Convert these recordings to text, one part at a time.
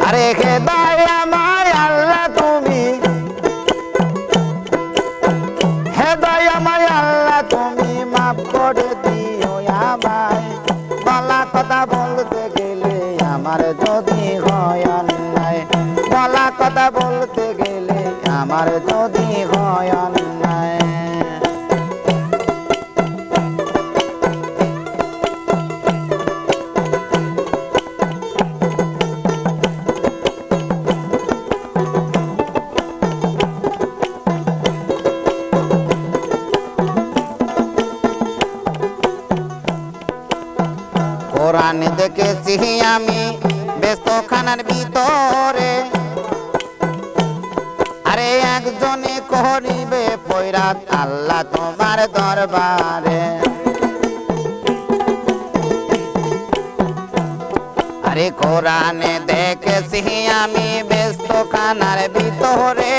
আরে হেদায়াময় আল্লাহ তুমি, হেদায়াময় আল্লাহ তুমি মাফ করে দিও আমায়। বলা কথা বলতে গেলে আমার যদি হয় অন্যায়, বলা কথা বলতে গেলে আমার যদি হয় অন্যায়। কোরআন দেখেছি আমি ব্যস্তখানার ভিতরে, আরে একজনে করিবে ফয়রাত আল্লাহ তোমার দরবারে। আরে কোরআনে দেখেছি আমি ব্যস্তখানার ভিতরে,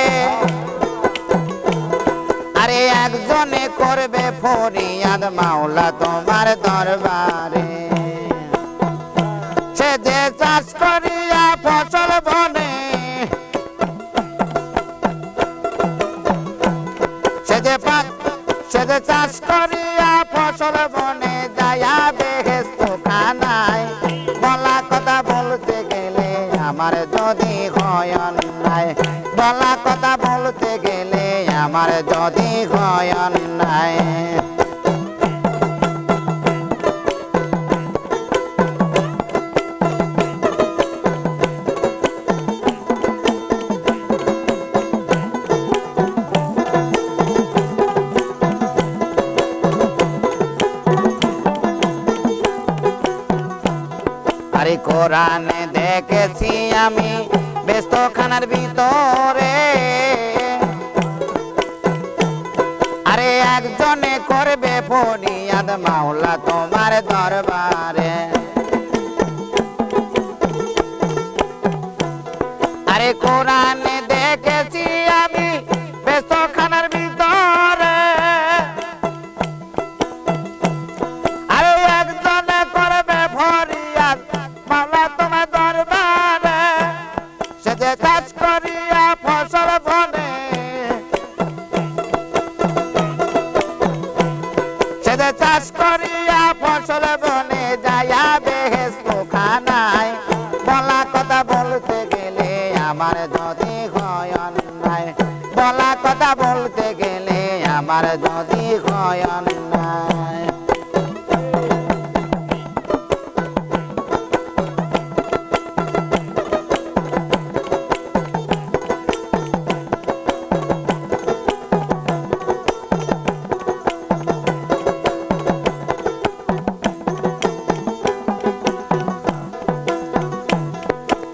আরে একজনে করবে ফরিয়াদ মাওলা তোমার দরবারে। সে যে চাষ করিয়া ফসল বনে, সে যে চাষ করিয়া ফসল বনে যায়া বেহেশত খানায়। বলা কথা বলতে গেলে আমার যদি হয় অন্যায়, বলা কথা বলতে গেলে আমার যদি হয় অন্যায়। আরে কোরআনে দেখেছি আমি ব্যস্তখানার ভিতরে, আরে একজনে করবে ফরিয়াদ মাওলা তোমার দরবারে। আরে কোরআনে দেখেছি আমি ব্যস্তখানার ভিতরে, আরে একজনে করবে ফরিয়াদ মাওলা তোমার দরবারে। সে যে চাষ করিয়া ফসল বনে, সে যে চাষ করিয়া ফসল বনে যায়া বেহেশত খানায়। বলা কথা বলতে গেলে আমার যদি হয় অন্যায়, বলা কথা বলতে গেলে আমার যদি হয় অন্যায়।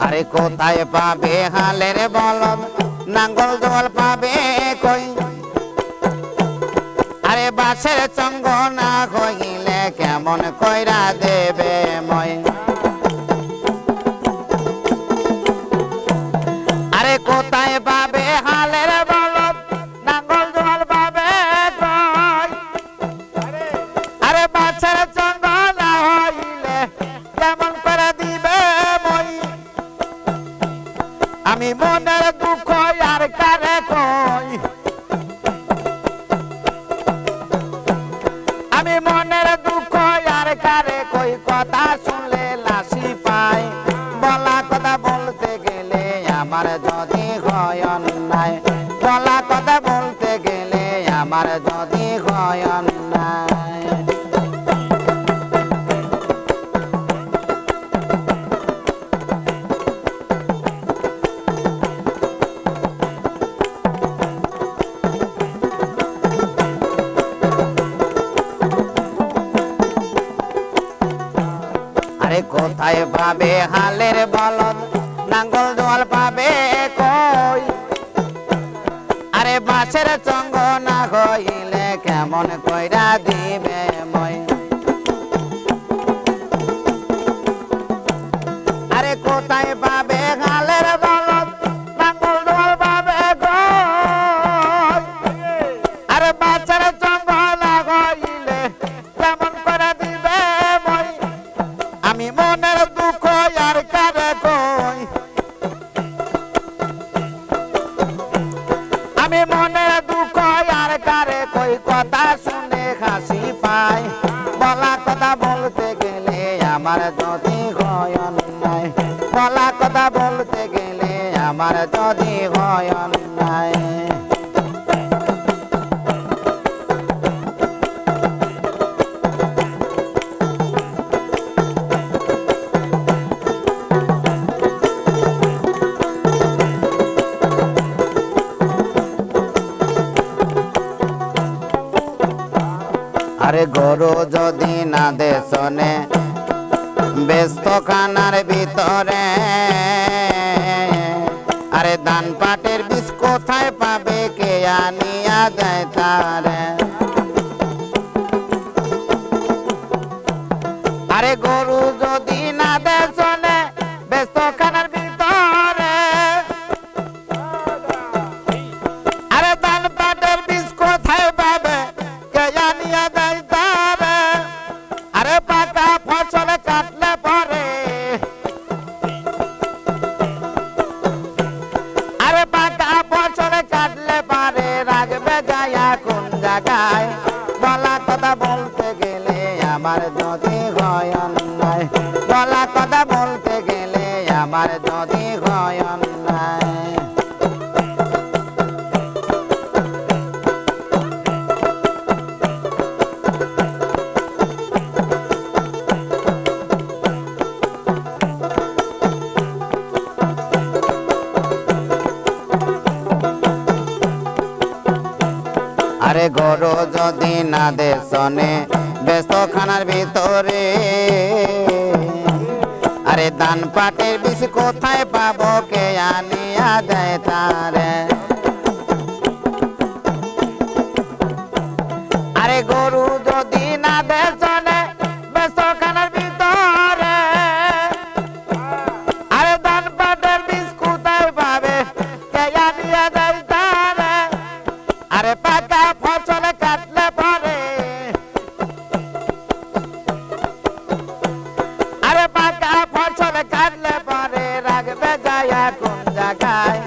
আরে কোথায় পাবে হালের বলদ, নাঙ্গল জল পাবে কই। আরে বাসের চঙ্গ না হইলে কেমন কইরা দেবে মই। আরে কোথায় পাবে হালের বলদ, নাঙ্গল জল পাবে কই। আরে বাসের চঙ্গ না হইলে কেমন করে দিবে মই। আমি মনের দুঃখ আর কারে কই, আমি মনের দুঃখ আর কারে কই। কথা শুনলে লাশি পাই, বলা কথা বলতে গেলে আমার যদি হয় অন্যায়, বলা কথা বলতে গেলে আমার যদি হয় অন্যায়। আরে কোথায় পাবে হালের বলদ, নাঙ্গল জল পাবে কই। আরে বাসের চঙ্গ না হইলে কেমন কইরা দিবে মই। আরে কোথায় পাবে হালের বলদ, নাঙ্গল জল পাবে কই। আরে বাসের চঙ্গ না হইলে কেমন করে দিবে মই। আমি মনের দুঃখ আর কারে কই, কথা শুনে হাসি পায় বলা কথা বলতে গেলে আমার যদি হয় অন্যায় বলা কথা বলতে গেলে আমার যদি হয় অন্যায় আরে গরু যদি না দে শোনে ব্যস্ত খানার ভিতরে আরে ধান পাটের বীজ কোথায় পাবে কে আনিয়া দেয় তারে আরে গরু যদি না দে শোনে ব্যস্ত খানার ভিতরে আরে ধান পাটের বীজ কোথায় পাবে কে আনিয়া দেয় তারে আরে পাকা ফসল কাটলে পরে আরে পাকা ফসল কাটলে পারে রাখবে যায়া কোন জায়গায় বলা কথা বলতে গেলে আমার যদি হয় অন্যায় বলা কথা বলতে গেলে আমার যদি হয় অন্যায় আরে গরু যদি না দে শোনে ব্যস্ত খানার ভিতরে আরে ধান পাটের বীজ কোথায় পাবো কে আনিয়া দেয় তারে আরে গরু যদি না দে শোনে ব্যস্ত খানার ভিতরে আরে ধান পাটের বীজ কোথায় পাবে কে আনিয়া দেয় তারে আরে পাকা ফসল কাটলে পরে আরে পাকা ফসল কাটলে পরে রাখবে যায়া কোন জায়গায়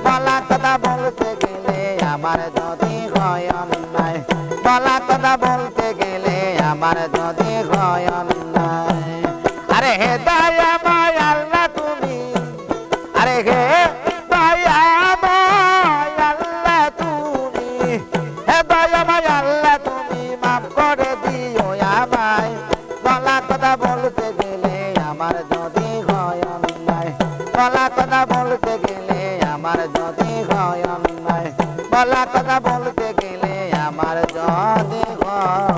বলা কথা বলতে গেলে আমার যদি হয় অন্যায় বলা কথা বলতে গেলে আমার যদি হয় অন্যায় আরে হে দয়াময় আল্লাহ তুমি আরে হে দয়াময় আল্লাহ তুমি হে দয়াময় আল্লাহ তুমি মাফ করে দিও আমায় বলা কথা বলতে গেলে আমার যদি হয় অন্যায় বলা কথা বলতে গেলে আমার যদি হয় অন্যায় বলা কথা বলতে গেলে আমার যদি হয়